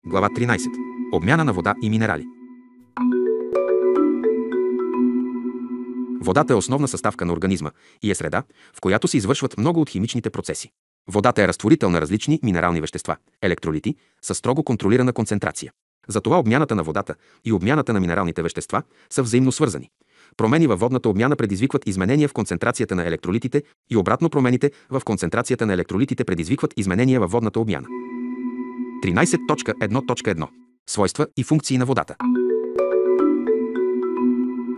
Глава 13. Обмяна на вода и минерали. Водата е основна съставка на организма и е среда, в която се извършват много от химичните процеси. Водата е разтворител на различни минерални вещества, електролити, със строго контролирана концентрация. Затова обмяната на водата и обмяната на минералните вещества са взаимно свързани. Промени във водната обмяна предизвикват изменения в концентрацията на електролитите и обратно промените в концентрацията на електролитите предизвикват изменения във водната обмяна. 13.1.1. Свойства и функции на водата.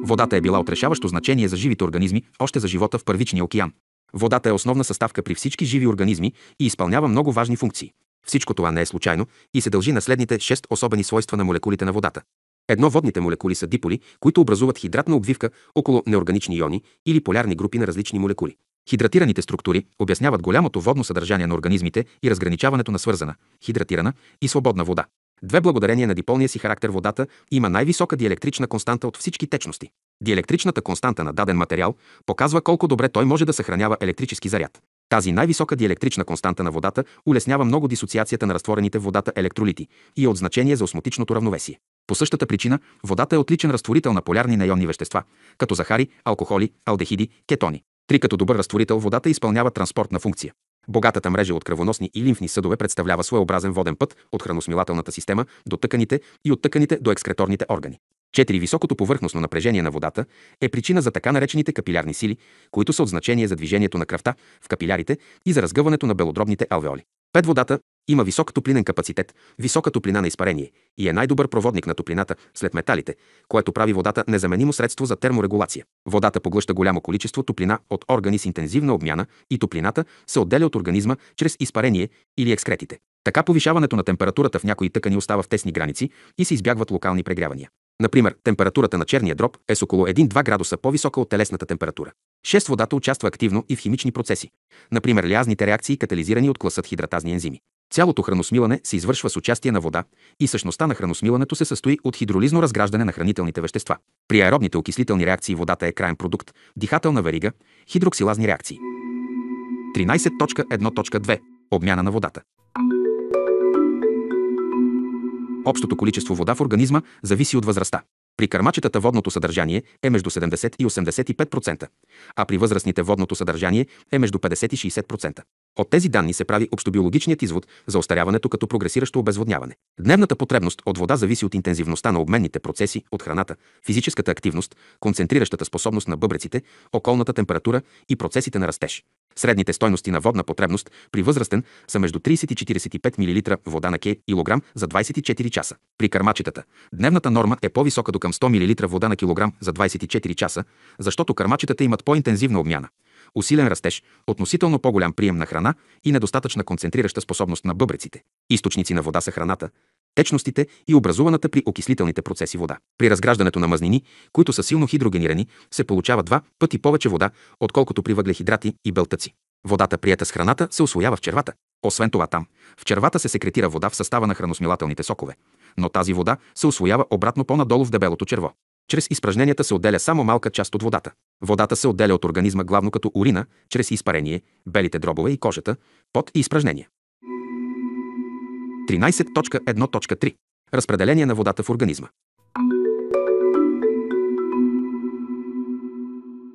Водата е била от решаващо значение за живите организми, още за живота в първичния океан. Водата е основна съставка при всички живи организми и изпълнява много важни функции. Всичко това не е случайно и се дължи на следните 6 особени свойства на молекулите на водата. Водните молекули са диполи, които образуват хидратна обвивка около неорганични иони или полярни групи на различни молекули. Хидратираните структури обясняват голямото водно съдържание на организмите и разграничаването на свързана, хидратирана и свободна вода. Благодарение на диполния си характер водата има най-висока диелектрична константа от всички течности. Диелектричната константа на даден материал показва колко добре той може да съхранява електрически заряд. Тази най-висока диелектрична константа на водата улеснява много дисоциацията на разтворените в водата електролити и е от значение за осмотичното равновесие. По същата причина водата е отличен разтворител на полярни неионни вещества, като захари, алкохоли, алдехиди, кетони. Като добър разтворител водата изпълнява транспортна функция. Богатата мрежа от кръвоносни и лимфни съдове представлява своеобразен воден път от храносмилателната система до тъканите и от тъканите до екскреторните органи. 4. Високото повърхностно напрежение на водата е причина за така наречените капилярни сили, които са от значение за движението на кръвта в капилярите и за разгъването на белодробните алвеоли. 5. Водата има висок топлинен капацитет, висока топлина на изпарение и е най-добър проводник на топлината след металите, което прави водата незаменимо средство за терморегулация. Водата поглъща голямо количество топлина от органи с интензивна обмяна и топлината се отделя от организма чрез изпарение или екскретите. Така повишаването на температурата в някои тъкани остава в тесни граници и се избягват локални прегрявания. Например, температурата на черния дроб е с около 1-2 градуса по-висока от телесната температура. 6. Водата участва активно и в химични процеси. Например, лиазните реакции, катализирани от класът хидратазни ензими. Цялото храносмилане се извършва с участие на вода и същността на храносмилането се състои от хидролизно разграждане на хранителните вещества. При аеробните окислителни реакции водата е краен продукт, дихателна верига, хидроксилазни реакции. 13.1.2. Обмяна на водата. Общото количество вода в организма зависи от възрастта. При кърмачетата водното съдържание е между 70 и 85%, а при възрастните водното съдържание е между 50 и 60%. От тези данни се прави общобиологичният извод за остаряването като прогресиращо обезводняване. Дневната потребност от вода зависи от интензивността на обменните процеси, от храната, физическата активност, концентриращата способност на бъбреците, околната температура и процесите на растеж. Средните стойности на водна потребност при възрастен са между 30 и 45 мл вода на килограм за 24 часа. При кърмачетата дневната норма е по-висока до към 100 мл вода на килограм за 24 часа, защото кърмачетата имат по-интензивна обмяна, усилен растеж, относително по-голям прием на храна и недостатъчна концентрираща способност на бъбреците. Източници на вода са храната, течностите и образуваната при окислителните процеси вода. При разграждането на мазнини, които са силно хидрогенирани, се получава 2 пъти повече вода, отколкото при въглехидрати и белтъци. Водата, приета с храната, се усвоява в червата. Освен това там, в червата се секретира вода в състава на храносмилателните сокове, но тази вода се усвоява обратно по-надолу в дебелото черво. Чрез изпражненията се отделя само малка част от водата. Водата се отделя от организма главно като урина, чрез изпарение, белите дробове и кожата, пот и изпражнения. 13.1.3. Разпределение на водата в организма.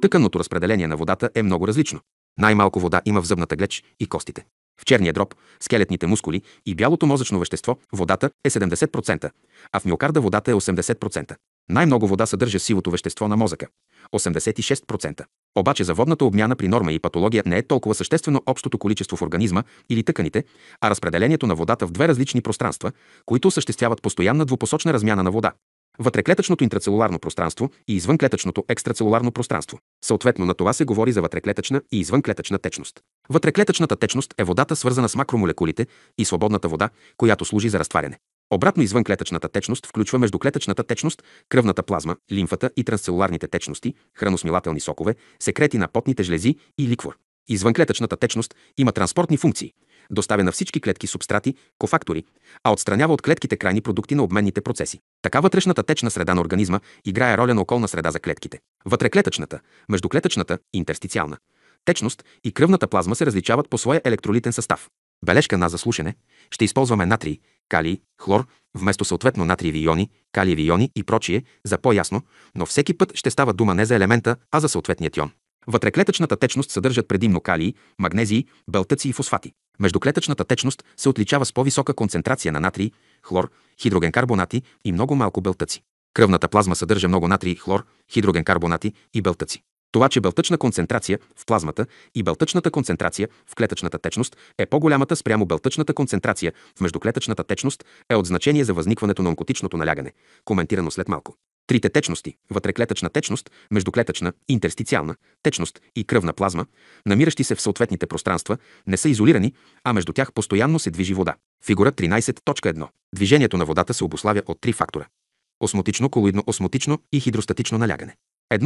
Тъканното разпределение на водата е много различно. Най-малко вода има в зъбната глеч и костите. В черния дроб, скелетните мускули и бялото мозъчно вещество водата е 70%, а в миокарда водата е 80%. Най-много вода съдържа сивото вещество на мозъка – 86%. Обаче за водната обмяна при норма и патология не е толкова съществено общото количество в организма или тъканите, а разпределението на водата в две различни пространства, които осъществяват постоянна двупосочна размяна на вода. Вътреклетъчното интрацелуларно пространство и извънклетъчното екстрацелуларно пространство. Съответно на това се говори за вътреклетъчна и извънклетъчна течност. Вътреклетъчната течност е водата, свързана с макромолекулите, и свободната вода, която служи за разтваряне. Обратно, извънклетъчната течност включва междуклетъчната течност, кръвната плазма, лимфата и трансцелуларните течности, храносмилателни сокове, секрети на потните жлези и ликвор. Извънклетъчната течност има транспортни функции. Доставя на всички клетки субстрати, кофактори, а отстранява от клетките крайни продукти на обменните процеси. Така вътрешната течна среда на организма играе роля на околна среда за клетките. Вътреклетъчната, междуклетъчната, интерстициална течност и кръвната плазма се различават по своя електролитен състав. Бележка на заслушане. Ще използваме натрий, калий, хлор вместо съответно натриеви иони, калиеви иони и прочие, за по-ясно, но всеки път ще става дума не за елемента, а за съответният ион. Вътреклетъчната течност съдържат предимно калии, магнезии, белтъци и фосфати. Междуклетъчната течност се отличава с по-висока концентрация на натрий, хлор, хидроген карбонати и много малко белтъци. Кръвната плазма съдържа много натрий, хлор, хидроген карбонати и белтъци. Това, че белтъчна концентрация в плазмата и белтъчната концентрация в клетъчната течност е по-голямата спрямо белтъчната концентрация в междуклетъчната течност, е от значение за възникването на онкотичното налягане, коментирано след малко. Трите течности – вътреклетъчна течност, междуклетъчна, интерстициална течност и кръвна плазма, намиращи се в съответните пространства, не са изолирани, а между тях постоянно се движи вода. Фигура 13.1. Движението на водата се обуславя от три фактора – осмотично, колоидно, осмотично и хидростатично налягане.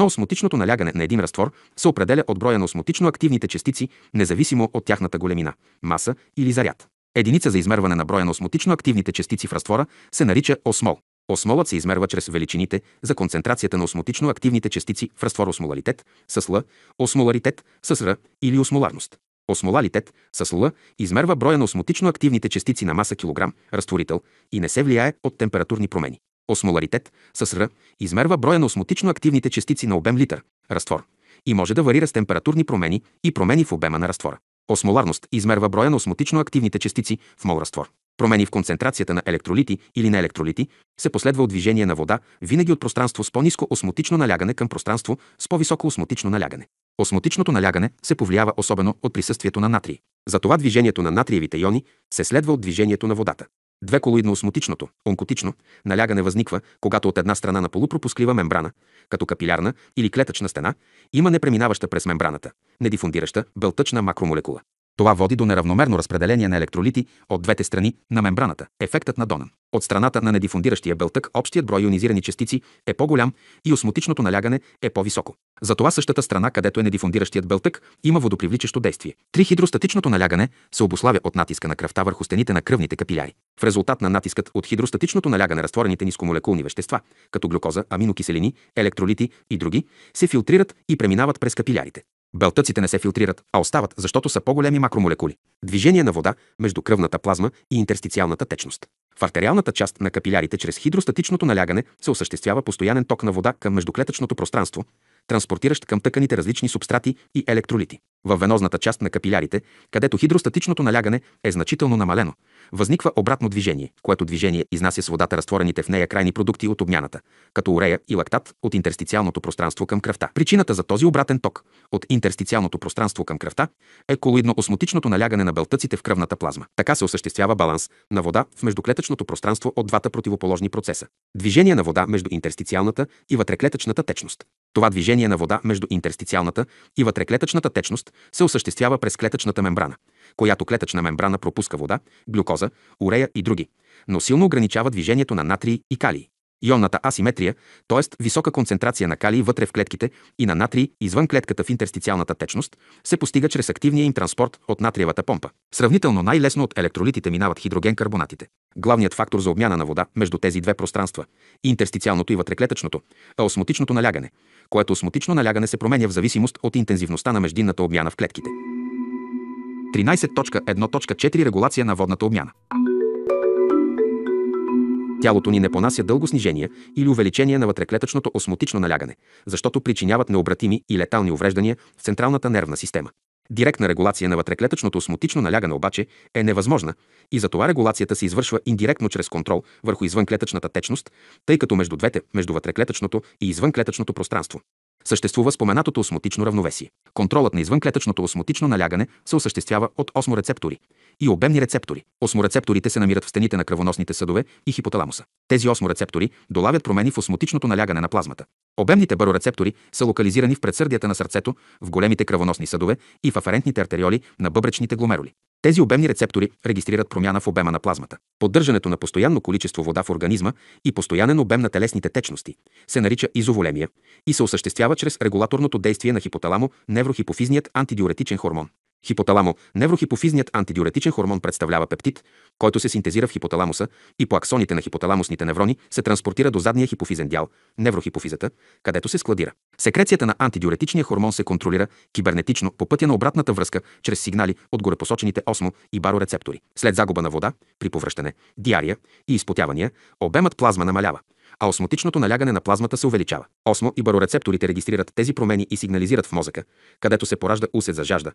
Осмотичното налягане на един разтвор се определя от броя на осмотично активните частици, независимо от тяхната големина, маса или заряд. Единица за измерване на броя на осмотично активните частици в разтвора се нарича осмол. Осмолът се измерва чрез величините за концентрацията на осмотично активните частици в разтвор осмоларитет с Л, осмоларитет с Р или осмоларност. Осмолалитет с Л измерва броя на осмотично активните частици на маса килограм разтворител и не се влияе от температурни промени. Осмоларитет с Р измерва броя на осмотично активните частици на обем литър разтвор и може да варира с температурни промени и промени в обема на разтвора. Осмоларност измерва броя на осмотично активните частици в мол разтвор. Промени в концентрацията на електролити или на електролити се последва от движение на вода винаги от пространство с по-ниско осмотично налягане към пространство с по-високо осмотично налягане. Осмотичното налягане се повлиява особено от присъствието на натрий. Затова движението на натриевите иони се следва от движението на водата. Двеколоидно-осмотичното, онкотично, налягане възниква, когато от една страна на полупропусклива мембрана, като капилярна или клетъчна стена, има непреминаваща през мембраната, недифундираща белтъчна макромолекула. Това води до неравномерно разпределение на електролити от двете страни на мембраната. Ефектът на Донан. От страната на недифундиращия белтък общият брой ионизирани частици е по-голям и осмотичното налягане е по-високо. Затова същата страна, където е недифундиращият белтък, има водопривличащо действие. Хидростатичното налягане се обуславя от натиска на кръвта върху стените на кръвните капиляри. В резултат на натискът от хидростатичното налягане разтворените нискомолекулни вещества, като глюкоза, аминокиселини, електролити и други, се филтрират и преминават през капилярите. Белтъците не се филтрират, а остават, защото са по-големи макромолекули. Движение на вода между кръвната плазма и интерстициалната течност. В артериалната част на капилярите чрез хидростатичното налягане се осъществява постоянен ток на вода към междуклетъчното пространство, транспортиращ към тъканите различни субстрати и електролити. Във венозната част на капилярите, където хидростатичното налягане е значително намалено, възниква обратно движение, което движение изнася с водата разтворените в нея крайни продукти от обмяната, като урея и лактат от интерстициалното пространство към кръвта. Причината за този обратен ток от интерстициалното пространство към кръвта е колоидно-осмотичното налягане на белтъците в кръвната плазма. Така се осъществява баланс на вода в междуклетъчното пространство от двата противоположни процеса. Движение на вода между интерстициалната и вътреклетъчната течност. Това движение на вода между интерстициалната и вътреклетъчната течност се осъществява през клетъчната мембрана, която клетъчна мембрана пропуска вода, глюкоза, урея и други, но силно ограничава движението на натрий и калий. Ионната асиметрия, т.е. висока концентрация на калий вътре в клетките и на натрий извън клетката в интерстициалната течност, се постига чрез активния им транспорт от натриевата помпа. Сравнително най-лесно от електролитите минават хидроген карбонатите. Главният фактор за обмяна на вода между тези две пространства – интерстициалното и вътреклетъчното, е осмотичното налягане, което осмотично налягане се променя в зависимост от интензивността на междинната обмяна в клетките. 13.1.4 Регулация на водната обмяна. Тялото ни не понася дълго снижение или увеличение на вътреклетъчното осмотично налягане, защото причиняват необратими и летални увреждания в централната нервна система. Директна регулация на вътреклетъчното осмотично налягане обаче е невъзможна и затова регулацията се извършва индиректно чрез контрол върху извънклетъчната течност, тъй като между вътреклетъчното и извънклетъчното пространство съществува споменатото осмотично равновесие. Контролът на извънклетъчното осмотично налягане се осъществява от осморецептори и обемни рецептори. Осморецепторите се намират в стените на кръвоносните съдове и хипоталамуса. Тези осморецептори долавят промени в осмотичното налягане на плазмата. Обемните барорецептори са локализирани в предсърдията на сърцето, в големите кръвоносни съдове и в аферентните артериоли на бъбречните гломерули. Тези обемни рецептори регистрират промяна в обема на плазмата. Поддържането на постоянно количество вода в организма и постоянен обем на телесните течности се нарича изоволемия и се осъществява чрез регулаторното действие на хипоталамо-неврохипофизният антидиуретичен хормон. Хипоталамо – неврохипофизният антидиуретичен хормон представлява пептид, който се синтезира в хипоталамуса и по аксоните на хипоталамусните неврони се транспортира до задния хипофизен дял – неврохипофизата, където се складира. Секрецията на антидиуретичния хормон се контролира кибернетично по пътя на обратната връзка чрез сигнали от горепосочените осмо- и барорецептори. След загуба на вода, при повръщане, диария и изпотявания, обемът плазма намалява, а осмотичното налягане на плазмата се увеличава. Осмо- и барорецепторите регистрират тези промени и сигнализират в мозъка, където се поражда усет за жажда,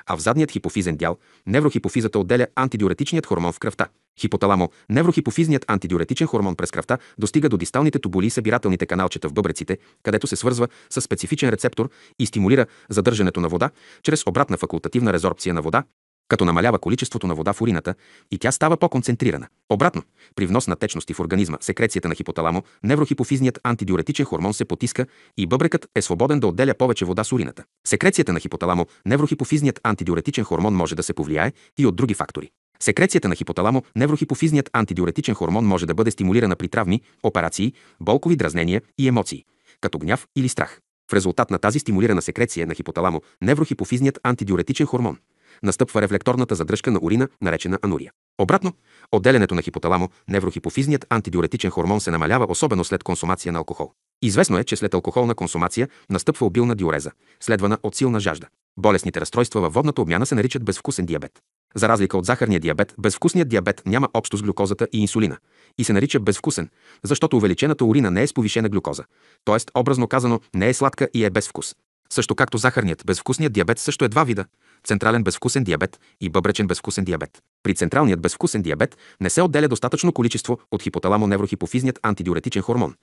а в задният хипофизен дял неврохипофизата отделя антидиуретичният хормон в кръвта. Хипоталамо – неврохипофизният антидиуретичен хормон през кръвта достига до дисталните тубули и събирателните каналчета в бъбреците, където се свързва с специфичен рецептор и стимулира задържането на вода чрез обратна факултативна резорбция на вода, като намалява количеството на вода в урината и тя става по-концентрирана. Обратно, при внос на течности в организма, секрецията на хипоталамо, неврохипофизният антидиуретичен хормон се потиска и бъбрекът е свободен да отделя повече вода с урината. Секрецията на хипоталамо, неврохипофизният антидиуретичен хормон може да се повлияе и от други фактори. Секрецията на хипоталамо, неврохипофизният антидиуретичен хормон може да бъде стимулирана при травми, операции, болкови дразнения и емоции, като гняв или страх. В резултат на тази стимулирана секреция на хипоталамо, неврохипофизният антидиуретичен хормон, настъпва рефлекторната задръжка на урина, наречена анурия. Обратно, отделянето на хипоталамо, неврохипофизният антидиуретичен хормон се намалява особено след консумация на алкохол. Известно е, че след алкохолна консумация настъпва обилна диуреза, следвана от силна жажда. Болестните разстройства във водната обмяна се наричат безвкусен диабет. За разлика от захарния диабет, безвкусният диабет няма общо с глюкозата и инсулина и се нарича безвкусен, защото увеличената урина не е с повишена глюкоза, т.е. образно казано не е сладка и е без вкус. Също както захарният, безвкусният диабет също е два вида – централен безвкусен диабет и бъбречен безвкусен диабет. При централният безвкусен диабет не се отделя достатъчно количество от хипоталамо-неврохипофизният антидиуретичен хормон,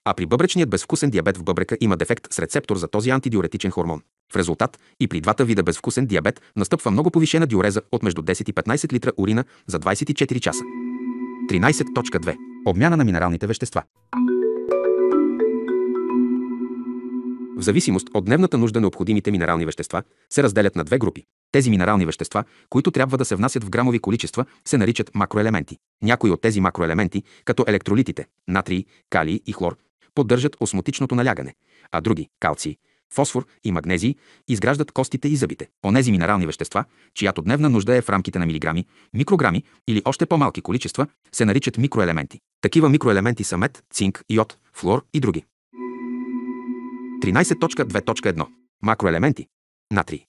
а при бъбречният безвкусен диабет в бъбрека има дефект с рецептор за този антидиуретичен хормон. В резултат и при двата вида безвкусен диабет настъпва много повишена диуреза от между 10 и 15 литра урина за 24 часа. 13.2. Обмяна на минералните вещества. В зависимост от дневната нужда необходимите минерални вещества се разделят на две групи. Тези минерални вещества, които трябва да се внасят в грамови количества, се наричат макроелементи. Някои от тези макроелементи, като електролитите, натрий, калий и хлор, поддържат осмотичното налягане, а други, калций, фосфор и магнезий, изграждат костите и зъбите. Онези минерални вещества, чиято дневна нужда е в рамките на милиграми, микрограми или още по-малки количества, се наричат микроелементи. Такива микроелементи са мед, цинк, йод, флуор и други. 13.2.1. Макроелементи. Натрий.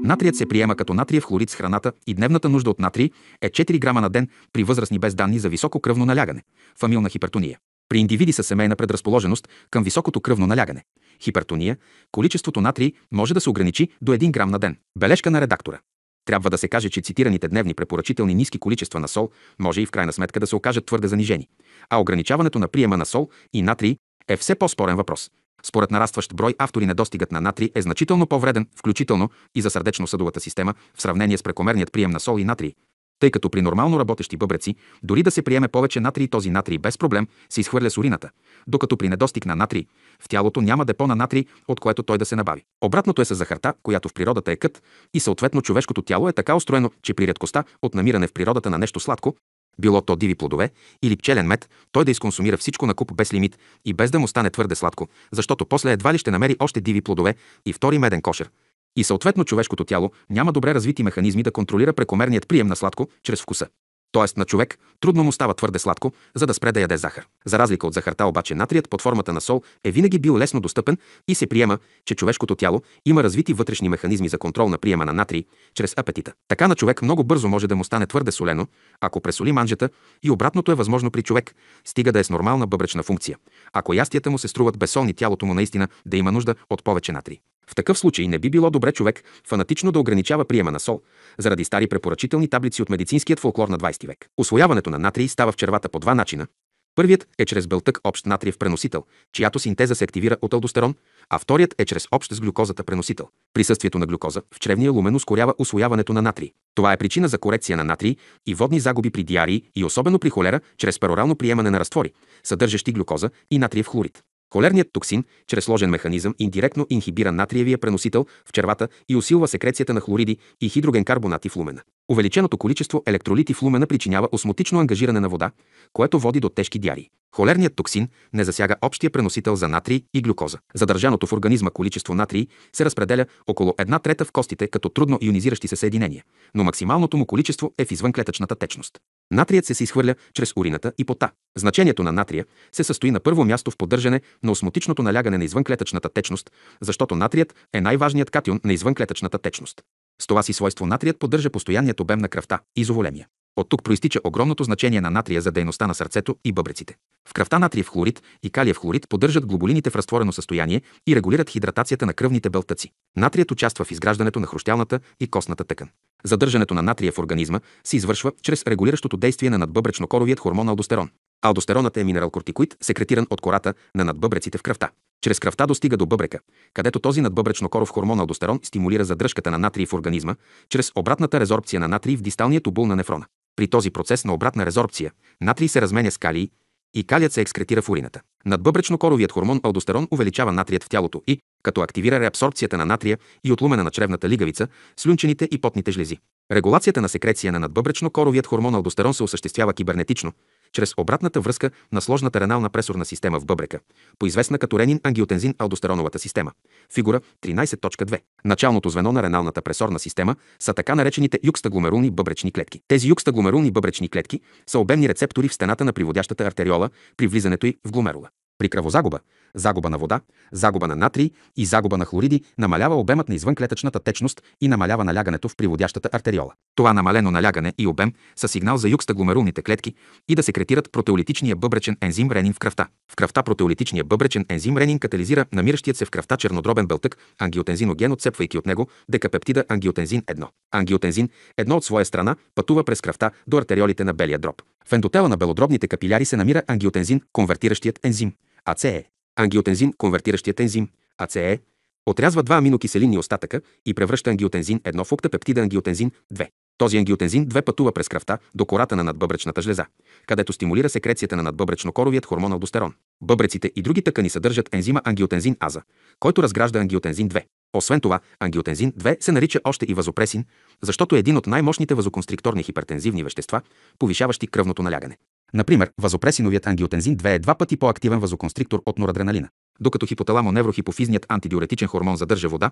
Натрият се приема като натриев хлорид с храната и дневната нужда от натрий е 4 грама на ден при възрастни без данни за високо кръвно налягане, фамилна хипертония. При индивиди със семейна предразположеност към високото кръвно налягане, хипертония, количеството натрий може да се ограничи до 1 грам на ден. Бележка на редактора. Трябва да се каже, че цитираните дневни препоръчителни ниски количества на сол може и в крайна сметка да се окажат твърде занижени, а ограничаването на приема на сол и натрий е все по-спорен въпрос. Според нарастващ брой автори недостигът на натрий е значително по-вреден, включително и за сърдечно-съдовата система, в сравнение с прекомерният прием на сол и натрий, тъй като при нормално работещи бъбреци, дори да се приеме повече натрий, този натрий без проблем се изхвърля с урината, докато при недостиг на натрий в тялото няма депо на натрий, от което той да се набави. Обратното е с захарта, която в природата е кът, и съответно човешкото тяло е така устроено, че при редкостта от намиране в природата на нещо сладко, било то диви плодове или пчелен мед, той да изконсумира всичко накуп без лимит и без да му стане твърде сладко, защото после едва ли ще намери още диви плодове и втори меден кошер. И съответно човешкото тяло няма добре развити механизми да контролира прекомерният прием на сладко чрез вкуса. Тоест на човек трудно му става твърде сладко, за да спре да яде захар. За разлика от захарта обаче натрият под формата на сол е винаги бил лесно достъпен и се приема, че човешкото тяло има развити вътрешни механизми за контрол на приема на натрий чрез апетита. Така на човек много бързо може да му стане твърде солено, ако пресоли манджата, и обратното е възможно при човек, стига да е с нормална бъбречна функция. Ако ястията му се струват безсолни, тялото му наистина да има нужда от повече натрий. В такъв случай не би било добре човек фанатично да ограничава приема на сол, заради стари препоръчителни таблици от медицинският фолклор на 20 век. Усвояването на натрий става в червата по два начина. Първият е чрез белтък общ натриев преносител, чиято синтеза се активира от алдостерон, а вторият е чрез общ с глюкозата преносител. Присъствието на глюкоза в чревния лумен ускорява усвояването на натрий. Това е причина за корекция на натрий и водни загуби при диарии и особено при холера чрез перорално приемане на разтвори, съдържащи глюкоза и натриев хлорид. Холерният токсин, чрез сложен механизъм, индиректно инхибира натриевия преносител в червата и усилва секрецията на хлориди и хидроген карбонати в лумена. Увеличеното количество електролити в лумена причинява осмотично ангажиране на вода, което води до тежки диарии. Холерният токсин не засяга общия преносител за натрий и глюкоза. Задържаното в организма количество натрий се разпределя около 1/3 в костите като трудно ионизиращи се съединения, но максималното му количество е в извънклетъчната течност. Натрият се изхвърля чрез урината и пота. Значението на натрия се състои на първо място в поддържане на осмотичното налягане на извънклетъчната течност, защото натрият е най-важният катион на извънклетъчната течност. С това си свойство натрият поддържа постоянният обем на кръвта – изоволемия. От тук проистича огромното значение на натрия за дейността на сърцето и бъбреците. В кръвта натриев хлорид и калиев хлорид поддържат глобулините в разтворено състояние и регулират хидратацията на кръвните белтъци. Натрият участва в изграждането на хрущялната и костната тъкан. Задържането на натрия в организма се извършва чрез регулиращото действие на надбъбречно-коровият хормон алдостерон. Алдостеронът е минерал-кортикоид, секретиран от кората на надбъбреците в кръвта. Чрез кръвта достига до бъбрека, където този надбъбречно-коров хормон алдостерон стимулира задръжката на натрий в организма чрез обратната резорбция на натрий в дисталния тубул на нефрона. При този процес на обратна резорбция натрий се разменя с калий и калият се екскретира в урината. Надбъбречно-коровият хормон алдостерон увеличава натрият в тялото и, като активира реабсорбцията на натрия и от лумена на чревната лигавица, слюнчените и потните жлези. Регулацията на секреция на надбъбречно-коровият хормон алдостерон се осъществява кибернетично, чрез обратната връзка на сложната ренална пресорна система в бъбрека, поизвестна като ренин-ангиотензин-алдостероновата система. Фигура 13.2. Началното звено на реналната пресорна система са така наречените юкстагломерулни бъбречни клетки. Тези юкстагломерулни бъбречни клетки са обемни рецептори в стената на приводящата артериола при влизането й в гломерула. При кръвозагуба, загуба на вода, загуба на натрий и загуба на хлориди намалява обемът на извънклетъчната течност и намалява налягането в приводящата артериола. Това намалено налягане и обем са сигнал за юкстагломерулните клетки и да секретират протеолитичния бъбречен ензим ренин в кръвта. В кръвта протеолитичният бъбречен ензим ренин катализира намиращият се в кръвта чернодробен белтък ангиотензиноген, отцепвайки от него декапептида ангиотензин 1. Ангиотензин 1 от своя страна пътува през кръвта до артериолите на белия дроб. В ендотела на белодробните капиляри се намира ангиотензин, конвертиращият ензим АЦЕ. Ангиотензин, конвертиращият ензим АЦЕ, отрязва два аминокиселинни остатъка и превръща ангиотензин 1 в октапептида ангиотензин 2. Този ангиотензин 2 пътува през кръвта до кората на надбъбречната жлеза, където стимулира секрецията на надбъбречно-коровият хормон алдостерон. Бъбреците и други тъкани съдържат ензима ангиотензин аза, който разгражда ангиотензин 2. Освен това, ангиотензин 2 се нарича още и вазопресин, защото е един от най-мощните вазоконстрикторни хипертензивни вещества, повишаващи кръвното налягане. Например, вазопресиновият ангиотензин 2 е 2 пъти по-активен вазоконстриктор от норадреналина. Докато хипоталамо-неврохипофизният антидиуретичен хормон задържа вода,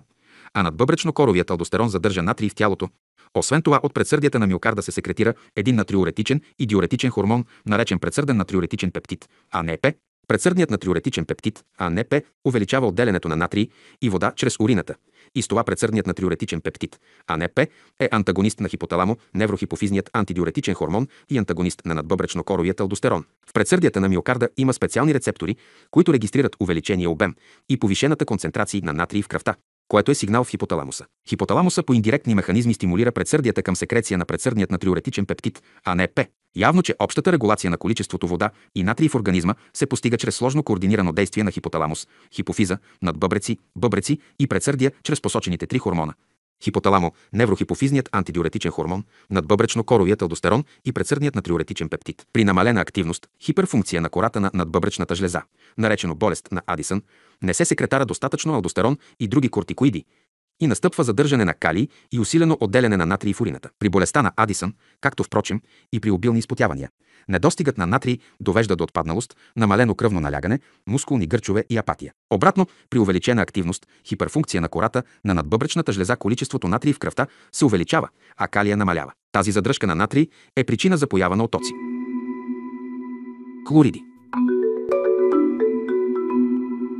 а надбъбречно-коровият алдостерон задържа натрий в тялото. Освен това, от предсърдията на миокарда се секретира един натриуретичен и диуретичен хормон, наречен предсърден натриуретичен пептид, АНП. Предсърдният натриуретичен пептид, АНП, увеличава отделянето на натрий и вода чрез урината. И с това предсърдният натриуретичен пептид, АНП, е антагонист на хипоталамо-неврохипофизният антидиуретичен хормон и антагонист на надбъбречно-коровият алдостерон. В предсърдията на миокарда има специални рецептори, които регистрират увеличения обем и повишената концентрация на натрий в кръвта, което е сигнал в хипоталамуса. Хипоталамуса по индиректни механизми стимулира предсърдията към секреция на предсърдният натриуретичен пептид, АНП. Явно, че общата регулация на количеството вода и натрий в организма се постига чрез сложно координирано действие на хипоталамус, хипофиза, надбъбреци, бъбреци и предсърдия чрез посочените три хормона. Хипоталамо, неврохипофизният антидиуретичен хормон, надбъбречно-коровият алдостерон и предсърдният натриуретичен пептид. При намалена активност, хиперфункция на кората на надбъбречната жлеза, наречено болест на Адисън, не се секретара достатъчно алдостерон и други кортикоиди и настъпва задържане на калий и усилено отделяне на натрий в урината. При болестта на Адисън, както впрочем и при обилни изпотявания, недостигът на натрий довежда до отпадналост, намалено кръвно налягане, мускулни гърчове и апатия. Обратно, при увеличена активност, хиперфункция на кората на надбъбречната жлеза, количеството натрий в кръвта се увеличава, а калия намалява. Тази задръжка на натрий е причина за поява на отоци. Хлориди.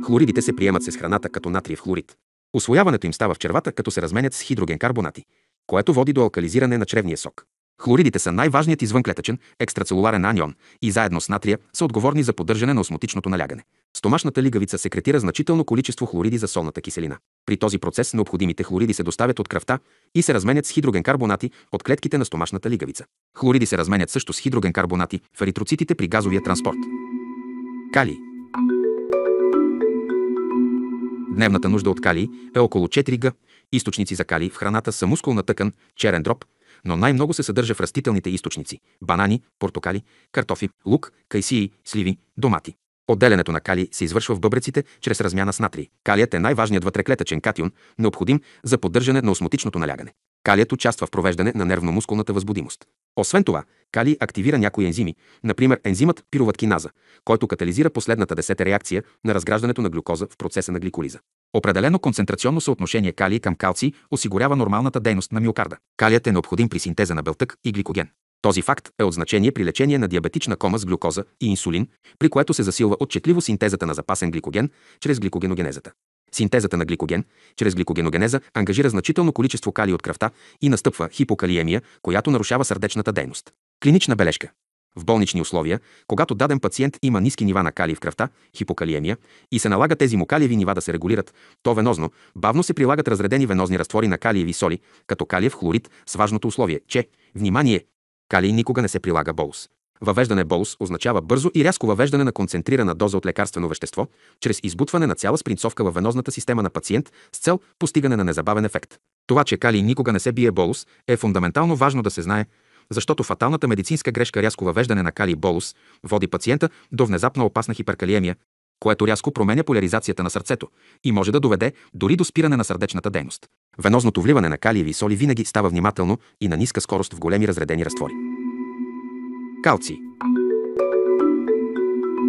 Хлоридите се приемат с храната като натриев хлорид. Усвояването им става в червата, като се разменят с хидроген карбонати, което води до алкализиране на чревния сок. Хлоридите са най-важният извънклетъчен екстрацелуларен анион и заедно с натрия са отговорни за поддържане на осмотичното налягане. Стомашната лигавица секретира значително количество хлориди за солната киселина. При този процес необходимите хлориди се доставят от кръвта и се разменят с хидроген карбонати от клетките на стомашната лигавица. Хлориди се разменят също с хидроген карбонати в еритроцитите при газовия транспорт. Калий. Дневната нужда от калий е около 4 г. Източници за калий в храната са мускулна тъкан, черен дроб, но най-много се съдържа в растителните източници – банани, портокали, картофи, лук, кайсии, сливи, домати. Отделянето на калий се извършва в бъбреците чрез размяна с натрий. Калият е най-важният вътреклетъчен катион, необходим за поддържане на осмотичното налягане. Калият участва в провеждане на нервно-мускулната възбудимост. Освен това, калий активира някои ензими, например ензимът пируват-киназа, който катализира последната 10-та реакция на разграждането на глюкоза в процеса на гликолиза. Определено концентрационно съотношение калий към калций осигурява нормалната дейност на миокарда. Калият е необходим при синтеза на белтък и гликоген. Този факт е от значение при лечение на диабетична кома с глюкоза и инсулин, при което се засилва отчетливо синтезата на запасен гликоген чрез гликогеногенезата. Синтезата на гликоген чрез гликогеногенеза ангажира значително количество калий от кръвта и настъпва хипокалиемия, която нарушава сърдечната дейност. Клинична бележка. В болнични условия, когато даден пациент има ниски нива на калий в кръвта, хипокалиемия, и се налага тези му калиеви нива да се регулират, то венозно, бавно се прилагат разредени венозни разтвори на калиеви соли, като калиев хлорид, с важното условие, че, внимание, калий никога не се прилага болус. Въвеждане болус означава бързо и рязко въвеждане на концентрирана доза от лекарствено вещество, чрез избутване на цяла спринцовка във венозната система на пациент с цел постигане на незабавен ефект. Това, че калий никога не се бие болус, е фундаментално важно да се знае, защото фаталната медицинска грешка рязко въвеждане на калий болус води пациента до внезапна опасна хиперкалиемия, което рязко променя поляризацията на сърцето и може да доведе дори до спиране на сърдечната дейност. Венозното вливане на калиеви соли винаги става внимателно и на ниска скорост в големи разредени разтвори. Калций.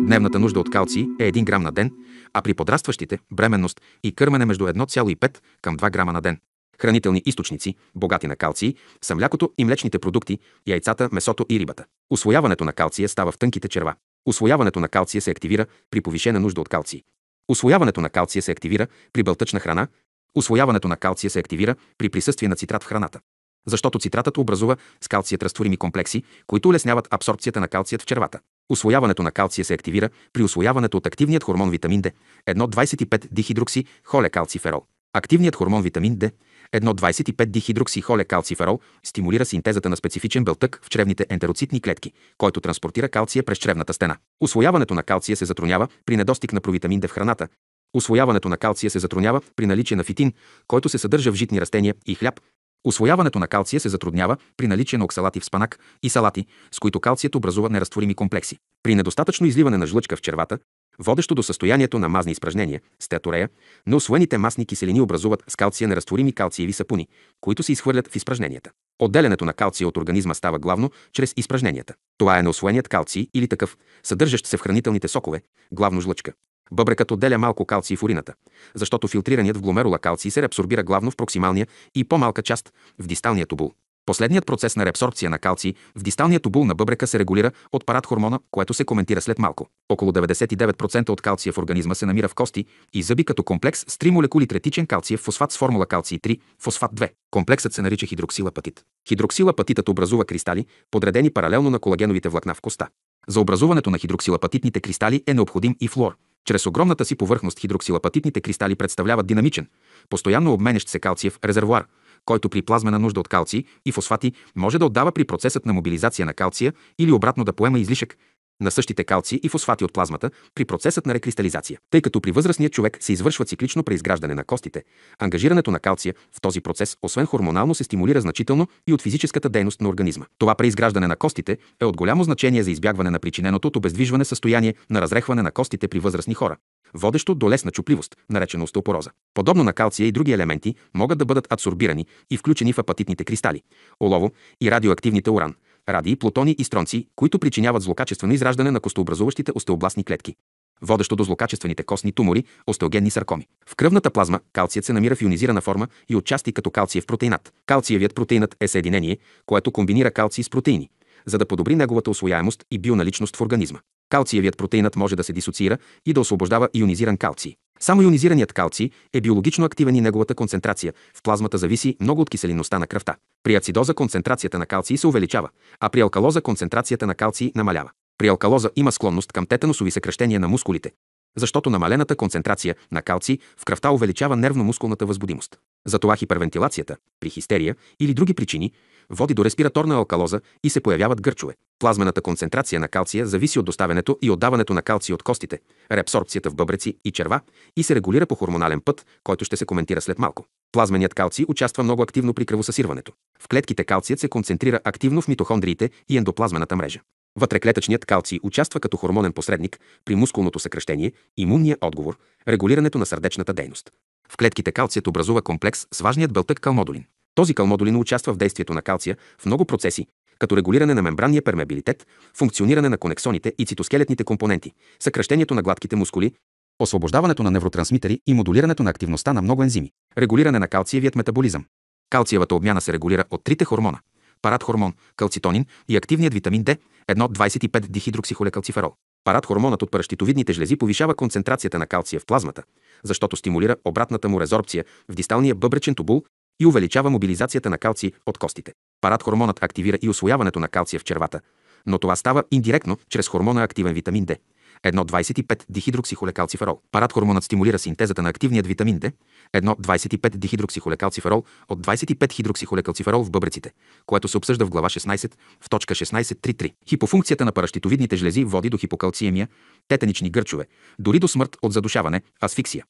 Дневната нужда от калций е 1 грам на ден, а при подрастващите бременност и кърмене между 1,5 към 2 грама на ден. Хранителни източници, богати на калций, са млякото и млечните продукти, яйцата, месото и рибата. Усвояването на калция става в тънките черва. Усвояването на калция се активира при повишена нужда от калций. Усвояването на калция се активира при белтъчна храна. Усвояването на калция се активира при присъствие на цитрат в храната. Защото цитратът образува с калцият разтворими комплекси, които улесняват абсорбцията на калцият в червата. Усвояването на калция се активира при усвояването от активният хормон витамин D, 1,25-дихидроксихолекалциферол. Активният хормон витамин D, 1,25-дихидроксихолекалциферол, стимулира синтезата на специфичен белтък в чревните ентероцитни клетки, който транспортира калция през чревната стена. Усвояването на калция се затруднява при недостиг на провитамин D в храната. Усвояването на калция се затруднява при наличие на фитин, който се съдържа в житни растения и хляб. Усвояването на калция се затруднява при наличие на оксалати в спанак и салати, с които калцият образува неразтворими комплекси. При недостатъчно изливане на жлъчка в червата, водещо до състоянието на мазни изпражнения, стеаторея, неусвоените масни киселини образуват с калция неразтворими калциеви сапуни, които се изхвърлят в изпражненията. Отделянето на калция от организма става главно чрез изпражненията. Това е неусвоеният калций или такъв, съдържащ се в хранителните сокове, главно жлъчка. Бъбрекът отделя малко калций в урината, защото филтрираният в гломерула калций се реабсорбира главно в проксималния и по-малка част в дисталния тубул. Последният процес на реабсорбция на калций в дисталния тубул на бъбрека се регулира от парат-хормона, което се коментира след малко. Около 99% от калция в организма се намира в кости и зъби като комплекс с 3 молекули третичен калциев фосфат с формула калций 3, фосфат 2. Комплексът се нарича хидроксилапатит. Хидроксилапатитът образува кристали, подредени паралелно на колагеновите влакна в коста. За образуването на хидроксилапатитните кристали е необходим и флуор. Чрез огромната си повърхност хидроксилапатитните кристали представляват динамичен, постоянно обменящ се калциев резервоар, който при плазмена нужда от калций и фосфати може да отдава при процесът на мобилизация на калция или обратно да поема излишък на същите калци и фосфати от плазмата при процесът на рекристализация. Тъй като при възрастния човек се извършва циклично преизграждане на костите, ангажирането на калция в този процес, освен хормонално, се стимулира значително и от физическата дейност на организма. Това преизграждане на костите е от голямо значение за избягване на причиненото от обездвижване състояние на разрехване на костите при възрастни хора, водещо до лесна чупливост, наречена остеопороза. Подобно на калция и други елементи могат да бъдат адсорбирани и включени в апатитните кристали, олово и радиоактивните уран, радий, плутоний и стронций, които причиняват злокачествено израждане на костообразуващите остеобластни клетки, водещо до злокачествените костни тумори, остеогенни саркоми. В кръвната плазма калцият се намира в ионизирана форма и отчасти като калциев протеинат. Калциевият протеинат е съединение, което комбинира калций с протеини, за да подобри неговата усвояемост и бионаличност в организма. Калциевият протеинат може да се дисоциира и да освобождава ионизиран калций. Само ионизираният калций е биологично активен и неговата концентрация в плазмата зависи много от киселинността на кръвта. При ацидоза концентрацията на калций се увеличава, а при алкалоза концентрацията на калций намалява. При алкалоза има склонност към тетаносови съкращения на мускулите, защото намалената концентрация на калций в кръвта увеличава нервно-мускулната възбудимост. Затова хипервентилацията, при хистерия или други причини, води до респираторна алкалоза и се появяват гърчове. Плазмената концентрация на калция зависи от доставянето и отдаването на калций от костите, реабсорбцията в бъбреци и черва и се регулира по хормонален път, който ще се коментира след малко. Плазменият калций участва много активно при кръвосъсирването. В клетките калцият се концентрира активно в митохондриите и ендоплазмената мрежа. Вътреклетъчният калций участва като хормонен посредник при мускулното съкращение, имунния отговор, регулирането на сърдечната дейност. В клетките калцият образува комплекс с важният белтък калмодулин. Този калмодулин участва в действието на калция в много процеси, като регулиране на мембранния пермеабилитет, функциониране на конексоните и цитоскелетните компоненти, съкращението на гладките мускули, освобождаването на невротрансмитери и модулирането на активността на много ензими, регулиране на калциевият метаболизъм. Калциевата обмяна се регулира от трите хормона – парадхормон, калцитонин и активният витамин D, 1,25-дихидроксихолекалциферол. Парадхормонът от паращитовидните жлези повишава концентрацията на калция в плазмата, защото стимулира обратната му резорбция в дисталния бъбречен тубул и увеличава мобилизацията на калций от костите. Парадхормонът активира и усвояването на калция в червата, но това става индиректно чрез хормона активен витамин D, 1,25-дихидроксихолекалциферол. Парадхормонът стимулира синтезата на активният витамин D, 1,25-дихидроксихолекалциферол от 25-хидроксихолекалциферол в бъбреците, което се обсъжда в глава 16, в точка 16.3.3. Хипофункцията на паращитовидните жлези води до хипокалциемия, тетанични гърчове, дори до смърт от задушаване, асфиксия,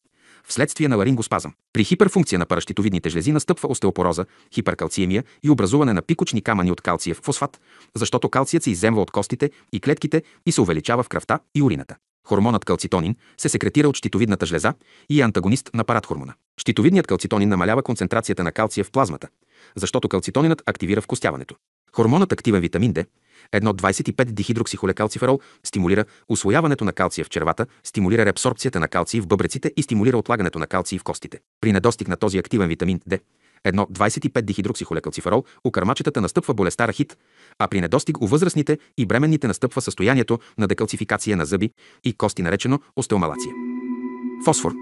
вследствие на ларингоспазъм. При хиперфункция на паращитовидните жлези настъпва остеопороза, хиперкалциемия и образуване на пикочни камъни от калциев фосфат, защото калцият се изземва от костите и клетките и се увеличава в кръвта и урината. Хормонът калцитонин се секретира от щитовидната жлеза и е антагонист на парадхормона. Щитовидният калцитонин намалява концентрацията на калция в плазмата, защото калцитонинът активира вкостяването. Хормонът активен витамин D, 1,25-дихидроксихолекалциферол, стимулира усвояването на калция в червата, стимулира реабсорбцията на калций в бъбреците и стимулира отлагането на калций в костите. При недостиг на този активен витамин D, 1,25-дихидроксихолекалциферол, у кърмачетата настъпва болестта рахит, а при недостиг у възрастните и бременните настъпва състоянието на декалцификация на зъби и кости, наречено остеомалация. Фосфор.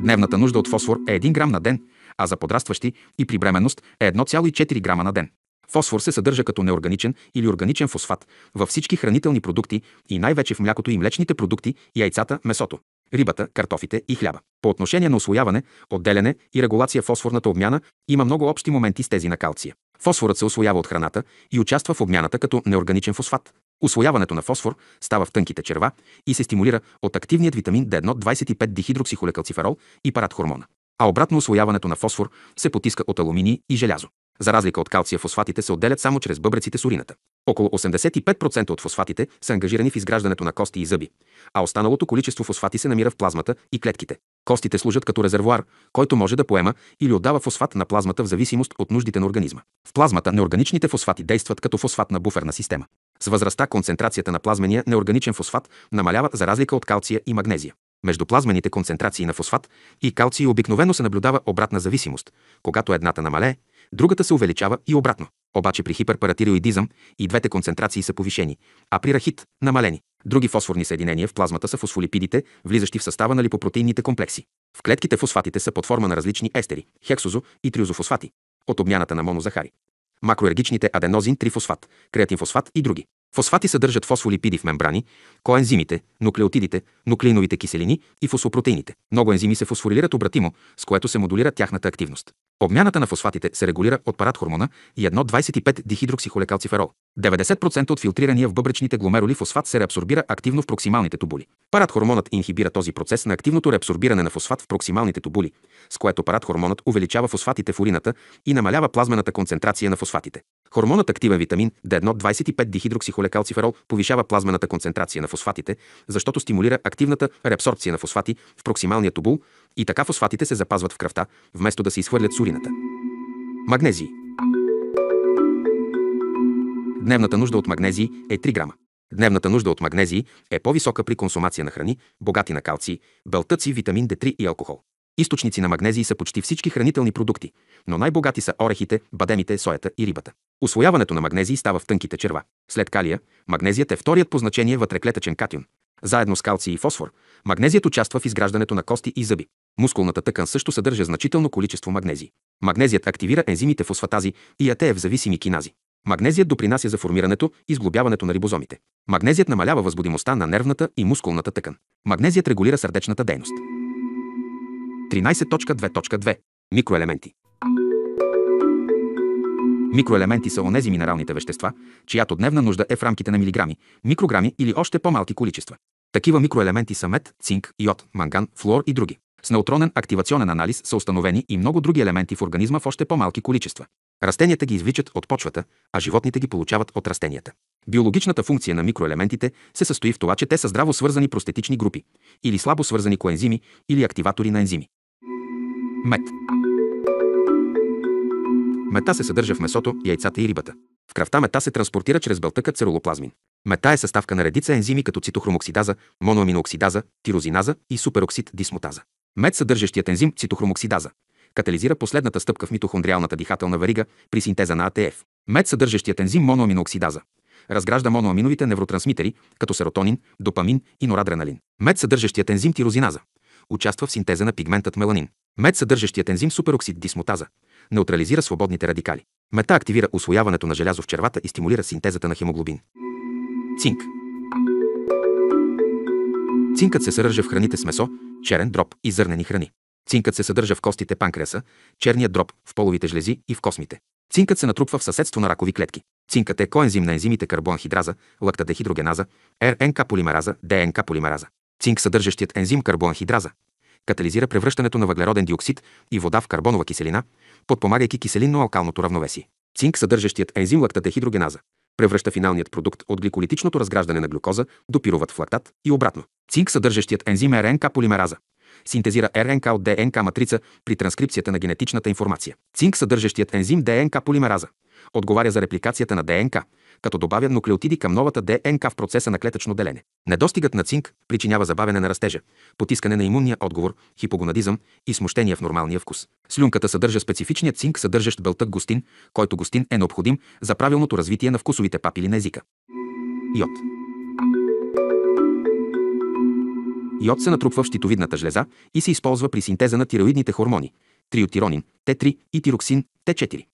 Дневната нужда от фосфор е 1 грам на ден, а за подрастващи и при бременност е 1,4 грама на ден. Фосфор се съдържа като неорганичен или органичен фосфат във всички хранителни продукти и най-вече в млякото и млечните продукти, яйцата, месото, рибата, картофите и хляба. По отношение на усвояване, отделяне и регулация фосфорната обмяна има много общи моменти с тези на калция. Фосфорът се усвоява от храната и участва в обмяната като неорганичен фосфат. Усвояването на фосфор става в тънките черва и се стимулира от активният витамин D1 25-дихидроксихолекалциферол и парадхормона. А обратно усвояването на фосфор се потиска от алуминий и желязо. За разлика от калция, фосфатите се отделят само чрез бъбреците с урината. Около 85% от фосфатите са ангажирани в изграждането на кости и зъби, а останалото количество фосфати се намира в плазмата и клетките. Костите служат като резервоар, който може да поема или отдава фосфат на плазмата в зависимост от нуждите на организма. В плазмата неорганичните фосфати действат като фосфатна буферна система. С възрастта концентрацията на плазмения неорганичен фосфат намалява за разлика от калция и магнезия. Между плазмените концентрации на фосфат и калций обикновено се наблюдава обратна зависимост. Когато едната намалее, другата се увеличава и обратно. Обаче при хиперпаратиреоидизъм и двете концентрации са повишени, а при рахит – намалени. Други фосфорни съединения в плазмата са фосфолипидите, влизащи в състава на липопротеинните комплекси. В клетките фосфатите са под форма на различни естери – хексозо и триозофосфати, от обмяната на монозахари. Макроергичните аденозин, трифосфат, креатинфосфат и други. Фосфати съдържат фосфолипиди в мембрани, коензимите, нуклеотидите, нуклеиновите киселини и фосфопротеините. Много ензими се фосфорилират обратимо, с което се модулира тяхната активност. Обмяната на фосфатите се регулира от парадхормона и 1,25-дихидроксихолекалциферол. 90% от филтрирания в бъбречните гломерули фосфат се реабсорбира активно в проксималните тубули. Парадхормонът инхибира този процес на активното реабсорбиране на фосфат в проксималните тубули, с което парадхормонът увеличава фосфатите в урината и намалява плазмената концентрация на фосфатите. Хормонът активен витамин D1 25-дихидроксихолекалциферол повишава плазмената концентрация на фосфатите, защото стимулира активната реабсорбция на фосфати в проксималния тубул и така фосфатите се запазват в кръвта, вместо да се изхвърлят с урината. Магнезий. Дневната нужда от магнезий е 3 грама. Дневната нужда от магнезий е по-висока при консумация на храни, богати на калций, белтъци, витамин D3 и алкохол. Източници на магнезий са почти всички хранителни продукти, но най-богати са орехите, бадемите, соята и рибата. Усвояването на магнезий става в тънките черва. След калия, магнезият е вторият по значение вътреклетъчен катион. Заедно с калций и фосфор, магнезият участва в изграждането на кости и зъби. Мускулната тъкан също съдържа значително количество магнезий. Магнезият активира ензимите фосфатази и АТФ зависими кинази. Магнезият допринася за формирането и сглобяването на рибозомите. Магнезият намалява възбудимостта на нервната и мускулната тъкан. Магнезият регулира сърдечната дейност. 13.2.2. Микроелементи. Микроелементи са онези минералните вещества, чиято дневна нужда е в рамките на милиграми, микрограми или още по-малки количества. Такива микроелементи са мед, цинк, йод, манган, флуор и други. С неутронен активационен анализ са установени и много други елементи в организма в още по-малки количества. Растенията ги извличат от почвата, а животните ги получават от растенията. Биологичната функция на микроелементите се състои в това, че те са здраво свързани простетични групи или слабо свързани коензими или активатори на ензими. Мед. Мета се съдържа в месото, яйцата и рибата. В кръвта мета се транспортира чрез белтъка церулоплазмин. Мета е съставка на редица ензими като цитохромоксидаза, моноаминооксидаза, тирозиназа и супероксид дисмутаза. Мед съдържащият ензим цитохромоксидаза катализира последната стъпка в митохондриалната дихателна верига при синтеза на АТФ. Мед съдържащият ензим моноаминооксидаза разгражда моноаминовите невротрансмитери, като серотонин, допамин и норадреналин. Мед съдържащият ензим тирозиназа участва в синтеза на пигментът меланин. Мед съдържащият ензим супероксид дисмутаза неутрализира свободните радикали. Мета активира усвояването на желязо в червата и стимулира синтезата на хемоглобин. Цинк. Цинкът се съдържа в храните с месо, черен дроб и зърнени храни. Цинкът се съдържа в костите панкреаса, черния дроб, в половите жлези и в космите. Цинкът се натрупва в съседство на ракови клетки. Цинкът е коензим на ензимите карбоанхидраза, лактадехидрогеназа, РНК полимераза, ДНК полимераза. Цинк съдържащият ензим карбоанхидраза катализира превръщането на въглероден диоксид и вода в карбонова киселина, подпомагайки киселинно-алкалното равновесие. Цинк съдържащият ензим лактадехидрогеназа превръща финалният продукт от гликолитичното разграждане на глюкоза до пируват в лактат и обратно. Цинк съдържащият ензим РНК полимераза синтезира РНК от ДНК матрица при транскрипцията на генетичната информация. Цинк съдържащият ензим ДНК полимераза отговаря за репликацията на ДНК, като добавя нуклеотиди към новата ДНК в процеса на клетъчно делене. Недостигът на цинк причинява забавяне на растежа, потискане на имунния отговор, хипогонадизъм и смущение в нормалния вкус. Слюнката съдържа специфичният цинк, съдържащ белтък густин, който густин е необходим за правилното развитие на вкусовите папили на езика. Йод. Йод се натрупва в щитовидната жлеза и се използва при синтеза на тироидните хормони – триотиронин, Т3 и тироксин, Т4.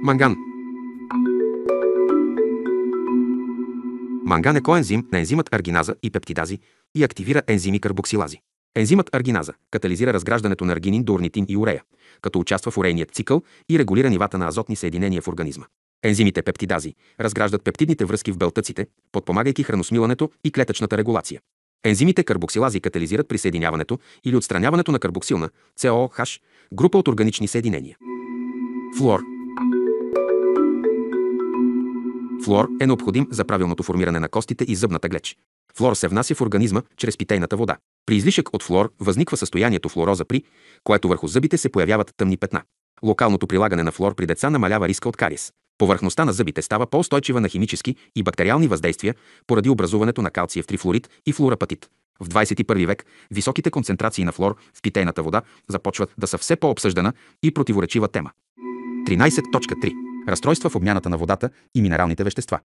Манган. Манган е коензим на ензимът аргиназа и пептидази и активира ензими карбоксилази. Ензимът аргиназа катализира разграждането на аргинин до орнитин и урея, като участва в урейният цикъл и регулира нивата на азотни съединения в организма. Ензимите пептидази разграждат пептидните връзки в белтъците, подпомагайки храносмилането и клетъчната регулация. Ензимите карбоксилази катализират присъединяването или отстраняването на карбоксилна COOH група от органични съединения. Флуор. Флуор е необходим за правилното формиране на костите и зъбната глеч. Флуор се внася в организма чрез питейната вода. При излишък от флуор възниква състоянието флуороза, при което върху зъбите се появяват тъмни петна. Локалното прилагане на флуор при деца намалява риска от кариес. Повърхността на зъбите става по-устойчива на химически и бактериални въздействия поради образуването на калциев трифлуорид и флуорапатит. В 21 век високите концентрации на флуор в питейната вода започват да са все по-обсъждана и противоречива тема. 13.3. Разстройства в обмяната на водата и минералните вещества.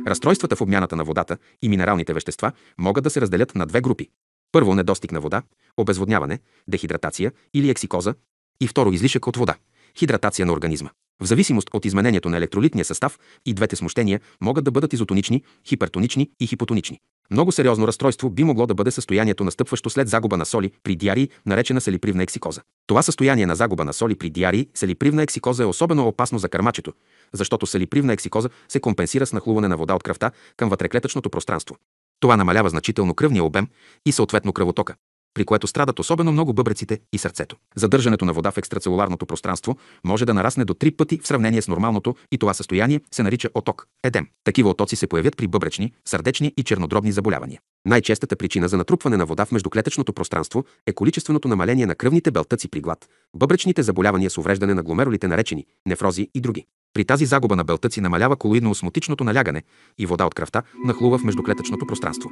Разстройствата в обмяната на водата и минералните вещества могат да се разделят на две групи. Първо, недостиг на вода, обезводняване, дехидратация или ексикоза, и второ, излишък от вода, хидратация на организма. В зависимост от изменението на електролитния състав и двете смущения могат да бъдат изотонични, хипертонични и хипотонични. Много сериозно разстройство би могло да бъде състоянието, настъпващо след загуба на соли при диарии, наречена салипривна ексикоза. Това състояние на загуба на соли при диарии, салипривна ексикоза, е особено опасно за кърмачето, защото салипривна ексикоза се компенсира с нахлуване на вода от кръвта към вътреклетъчното пространство. Това намалява значително кръвния обем и съответно кръвотока, при което страдат особено много бъбреците и сърцето. Задържането на вода в екстрацелуларното пространство може да нарасне до 3 пъти в сравнение с нормалното и това състояние се нарича оток, едем. Такива отоци се появят при бъбречни, сърдечни и чернодробни заболявания. Най-честата причина за натрупване на вода в междуклетъчното пространство е количественото намаление на кръвните белтъци при глад, бъбречните заболявания с увреждане на гломерулите, наречени нефрози, и други. При тази загуба на белтъци намалява колоидно-осмотичното налягане и вода от кръвта нахлува в междуклетъчното пространство.